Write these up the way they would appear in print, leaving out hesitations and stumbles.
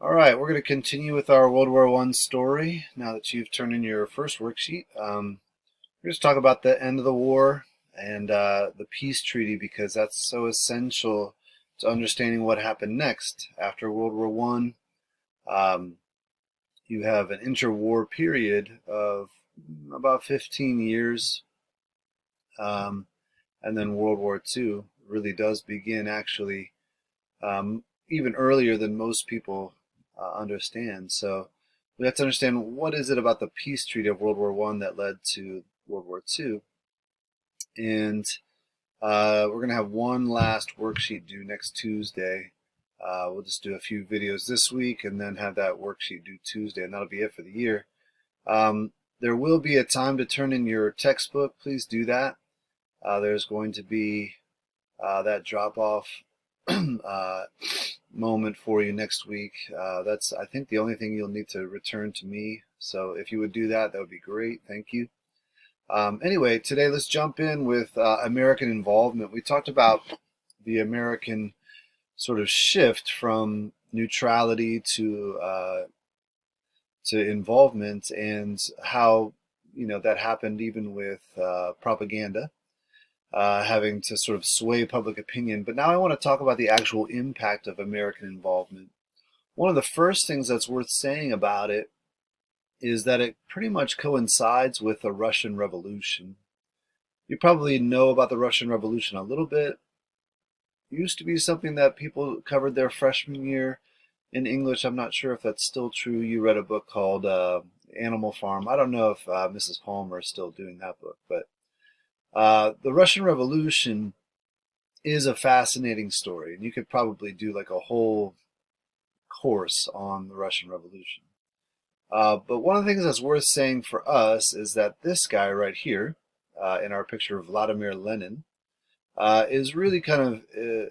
All right, we're going to continue with our World War One story now that you've turned in your first worksheet. We're going to talk about the end of the war and the peace treaty because that's so essential to understanding what happened next after World War One. Um, you have an interwar period of about 15 years, um, and then World War Two really does begin actually even earlier than most people understand. So we have to understand what is it about the peace treaty of World War One that led to World War Two, and we're going to have one last worksheet due next Tuesday. We'll just do a few videos this week and then have that worksheet due Tuesday, and that'll be it for the year. There will be a time to turn in your textbook. Please do that. There's going to be that drop off uh, moment for you next week. That's, I think, the only thing you'll need to return to me. So if you would do that, that would be great. Thank you. Anyway, today let's jump in with American involvement. We talked about the American sort of shift from neutrality to involvement, and how that happened even with propaganda having to sort of sway public opinion. But now I want to talk about the actual impact of American involvement. One of the first things that's worth saying about it is that it pretty much coincides with the Russian Revolution. You probably know about the Russian Revolution a little bit. It used to be something that people covered their freshman year in English. I'm not sure if that's still true. You read a book called Animal Farm. I don't know if Mrs. Palmer is still doing that book, but the Russian Revolution is a fascinating story, and you could probably do like a whole course on the Russian Revolution. But one of the things that's worth saying for us is that this guy right here, in our picture of Vladimir Lenin, is really kind of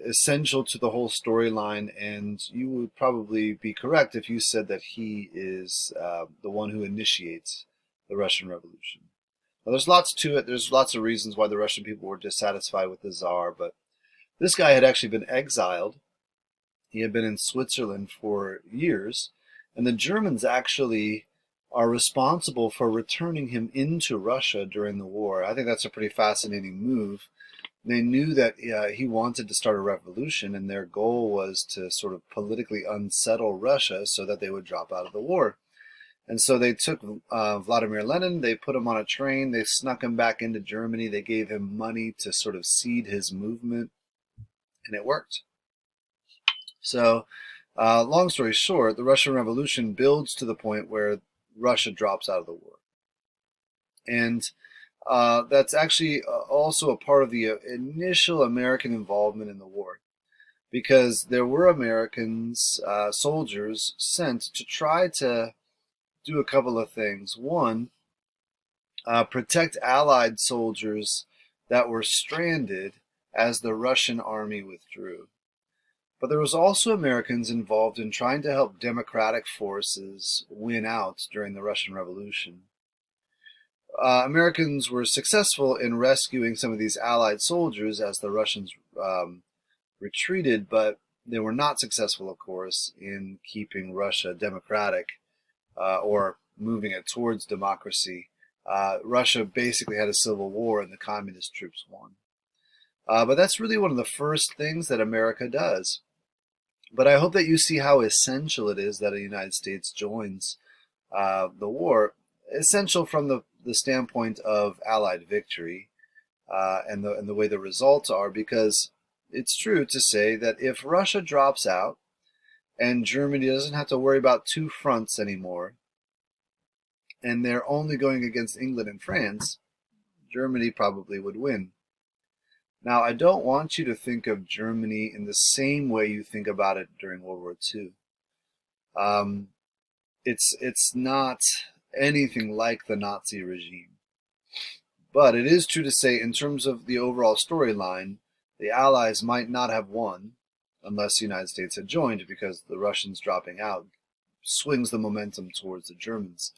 essential to the whole storyline, and you would probably be correct if you said that he is the one who initiates the Russian Revolution. Now, there's lots to it. There's lots of reasons why the Russian people were dissatisfied with the Tsar, but this guy had actually been exiled. He had been in Switzerland for years, and the Germans actually are responsible for returning him into Russia during the war. I think that's a pretty fascinating move. They knew that he wanted to start a revolution, and their goal was to sort of politically unsettle Russia so that they would drop out of the war. And so they took Vladimir Lenin, they put him on a train, they snuck him back into Germany, they gave him money to sort of seed his movement, and it worked. So, long story short, the Russian Revolution builds to the point where Russia drops out of the war. And that's actually also a part of the initial American involvement in the war, because there were Americans, soldiers, sent to try to do a couple of things. One, protect Allied soldiers that were stranded as the Russian army withdrew. But there was also Americans involved in trying to help democratic forces win out during the Russian Revolution. Americans were successful in rescuing some of these Allied soldiers as the Russians retreated, but they were not successful, of course, in keeping Russia democratic or moving it towards democracy. Russia basically had a civil war, and the communist troops won. But that's really one of the first things that America does. But I hope that you see how essential it is that the United States joins the war. Essential from the standpoint of Allied victory and the way the results are, because it's true to say that if Russia drops out and Germany doesn't have to worry about two fronts anymore, and they're only going against England and France, Germany probably would win. Now, I don't want you to think of Germany in the same way you think about it during World War II. Um, it's not anything like the Nazi regime. But it is true to say, in terms of the overall storyline, the Allies might not have won unless the United States had joined, because the Russians dropping out swings the momentum towards the Germans.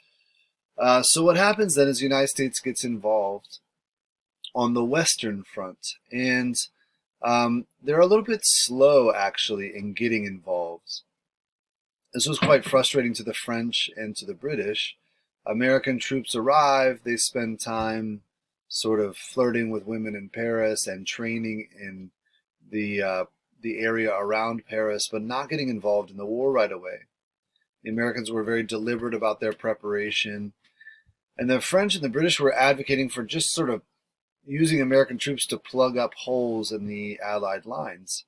So what happens then is the United States gets involved on the Western Front, and they're a little bit slow actually in getting involved. This was quite frustrating to the French and to the British. American troops arrive, they spend time sort of flirting with women in Paris and training in the area around Paris, but not getting involved in the war right away. The Americans were very deliberate about their preparation, and the French and the British were advocating for just sort of using American troops to plug up holes in the Allied lines.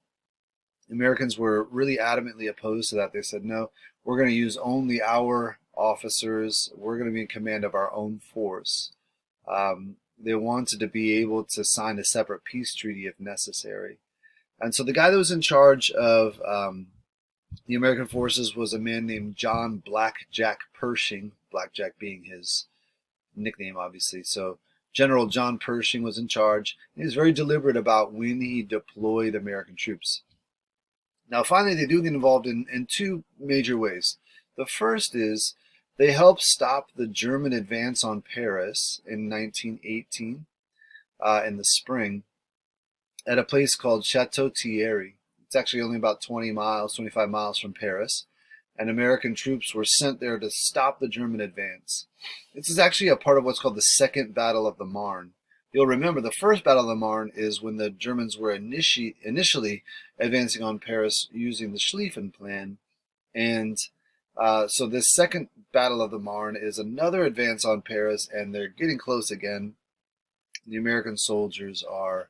The Americans were really adamantly opposed to that. They said, no, we're going to use only our officers. We're going to be in command of our own force. They wanted to be able to sign a separate peace treaty if necessary. And so the guy that was in charge of the American forces was a man named John Blackjack Pershing, Blackjack being his nickname, obviously. So General John Pershing was in charge. He was very deliberate about when he deployed American troops. Now, finally, they do get involved in two major ways. The first is they helped stop the German advance on Paris in 1918 in the spring at a place called Chateau Thierry. It's actually only about 25 miles from Paris, and American troops were sent there to stop the German advance. This is actually a part of what's called the Second Battle of the Marne. You'll remember the First Battle of the Marne is when the Germans were initially advancing on Paris using the Schlieffen Plan, and so this Second Battle of the Marne is another advance on Paris, and they're getting close again. The American soldiers are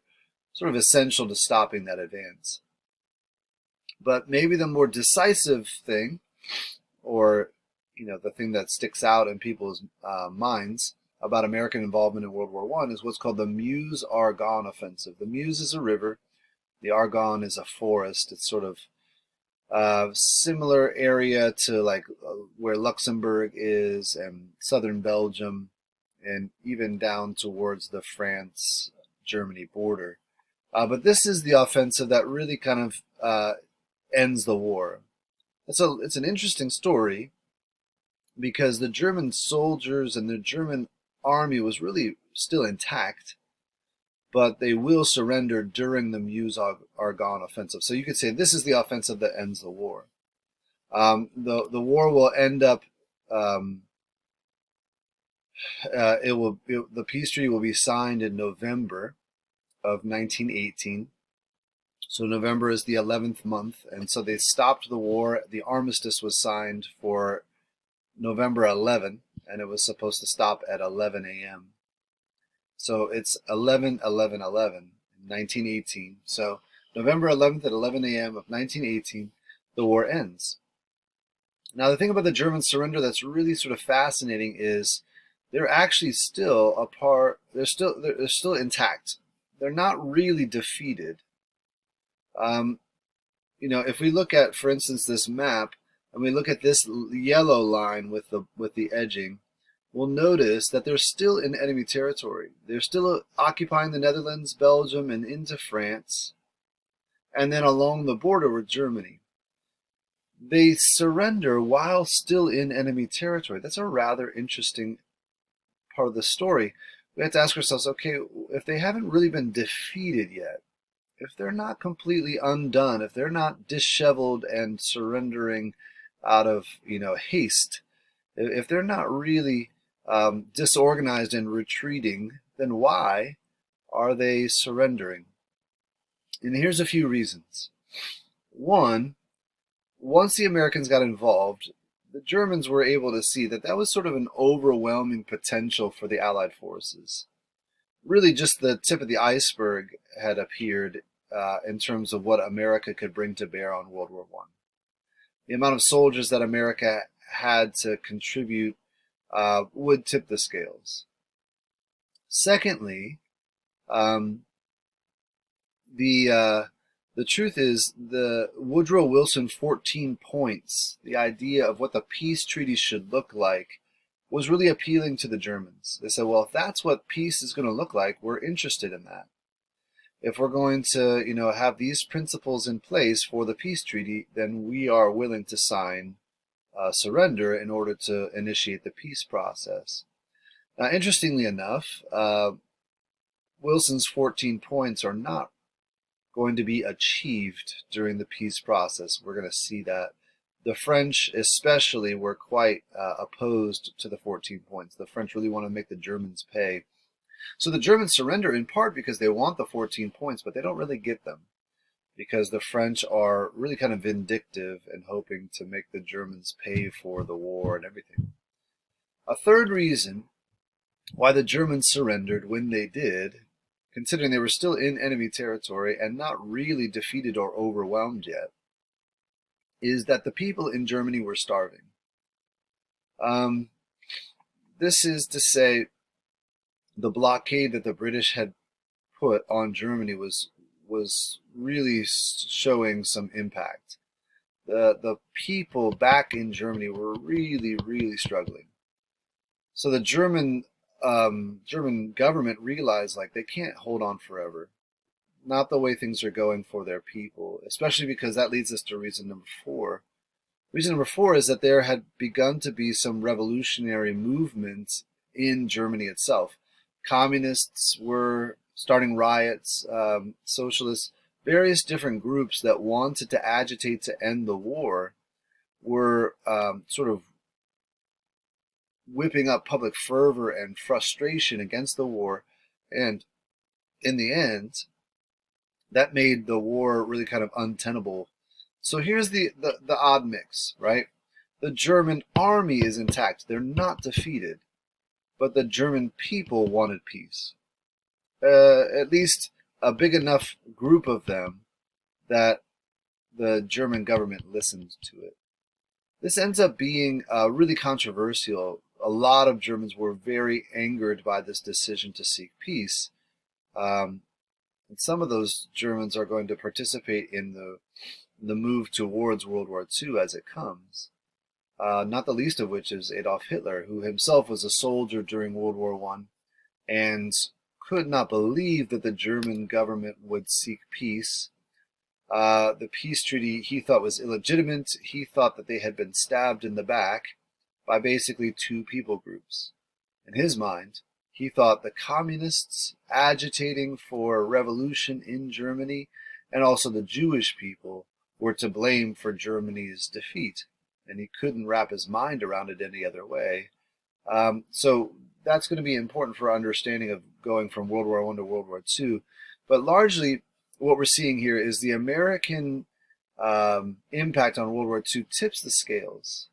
sort of essential to stopping that advance. But maybe the more decisive thing, or the thing that sticks out in people's minds about American involvement in World War I is what's called the Meuse-Argonne Offensive. The Meuse is a river. The Argonne is a forest. It's sort of similar area to like where Luxembourg is and southern Belgium, and even down towards the France-Germany border. But this is the offensive that really kind of ends the war. It's an interesting story because the German soldiers and the German army was really still intact, but they will surrender during the Meuse-Argonne offensive. So you could say this is the offensive that ends the war. The war will end up. The peace treaty will be signed in November of 1918. So November is the 11th month, and so they stopped the war. The armistice was signed for November 11, and it was supposed to stop at 11 a.m. So it's 11/11/11, 1918. So November 11th at 11 a.m. of 1918, the war ends. Now the thing about the German surrender that's really sort of fascinating is they're actually still they're still intact. They're not really defeated. If we look at, for instance, this map, and we look at this yellow line with the edging, we'll notice that they're still in enemy territory. They're still occupying the Netherlands, Belgium, and into France, and then along the border with Germany. They surrender while still in enemy territory. That's a rather interesting part of the story. We have to ask ourselves, okay, if they haven't really been defeated yet, if they're not completely undone, if they're not disheveled and surrendering out of haste, if they're not really disorganized and retreating, then why are they surrendering? And here's a few reasons. One, once the Americans got involved, the Germans were able to see that was sort of an overwhelming potential for the Allied forces. Really just the tip of the iceberg had appeared in terms of what America could bring to bear on World War I. The amount of soldiers that America had to contribute would tip the scales. Secondly, the truth is the Woodrow Wilson 14 points, the idea of what the peace treaty should look like, was really appealing to the Germans. They said, well, if that's what peace is going to look like, we're interested in that. If we're going to, have these principles in place for the peace treaty, then we are willing to sign surrender in order to initiate the peace process. Now, interestingly enough, Wilson's 14 points are not going to be achieved during the peace process. We're going to see that The French especially were quite opposed to the 14 points. The French really want to make the Germans pay. So the Germans surrender in part because they want the 14 points, but they don't really get them because the French are really kind of vindictive and hoping to make the Germans pay for the war and everything. A third reason why the Germans surrendered when they did, considering they were still in enemy territory and not really defeated or overwhelmed yet, is that the people in Germany were starving. This is to say, the blockade that the British had put on Germany was really showing some impact. The people back in Germany were really struggling. So the German government realized like they can't hold on forever. Not the way things are going for their people, especially because that leads us to reason number 4. Reason number 4 is that there had begun to be some revolutionary movements in Germany itself. Communists were starting riots, socialists, various different groups that wanted to agitate to end the war were sort of whipping up public fervor and frustration against the war. And in the end, that made the war really kind of untenable. So here's the odd mix, right? The German army is intact. They're not defeated. But the German people wanted peace. At least a big enough group of them that the German government listened to it. This ends up being really controversial. A lot of Germans were very angered by this decision to seek peace. And some of those Germans are going to participate in the move towards World War II as it comes. Not the least of which is Adolf Hitler, who himself was a soldier during World War I and could not believe that the German government would seek peace. The peace treaty he thought was illegitimate. He thought that they had been stabbed in the back by basically 2 people groups. In his mind, he thought the communists agitating for revolution in Germany and also the Jewish people were to blame for Germany's defeat. And he couldn't wrap his mind around it any other way. So that's going to be important for our understanding of going from World War I to World War II. But largely, what we're seeing here is the American impact on World War II tips the scales.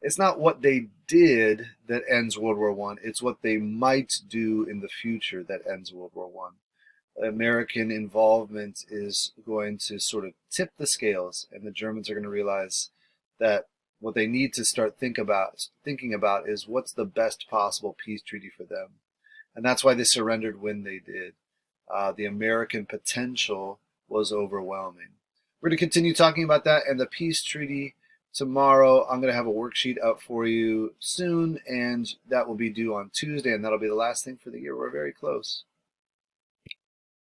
It's not what they did that ends World War I. It's what they might do in the future that ends World War I. American involvement is going to sort of tip the scales, and the Germans are going to realize that what they need to start thinking about is what's the best possible peace treaty for them. And that's why they surrendered when they did. The American potential was overwhelming. We're going to continue talking about that and the peace treaty tomorrow. I'm going to have a worksheet up for you soon, and that will be due on Tuesday, and that'll be the last thing for the year. We're very close.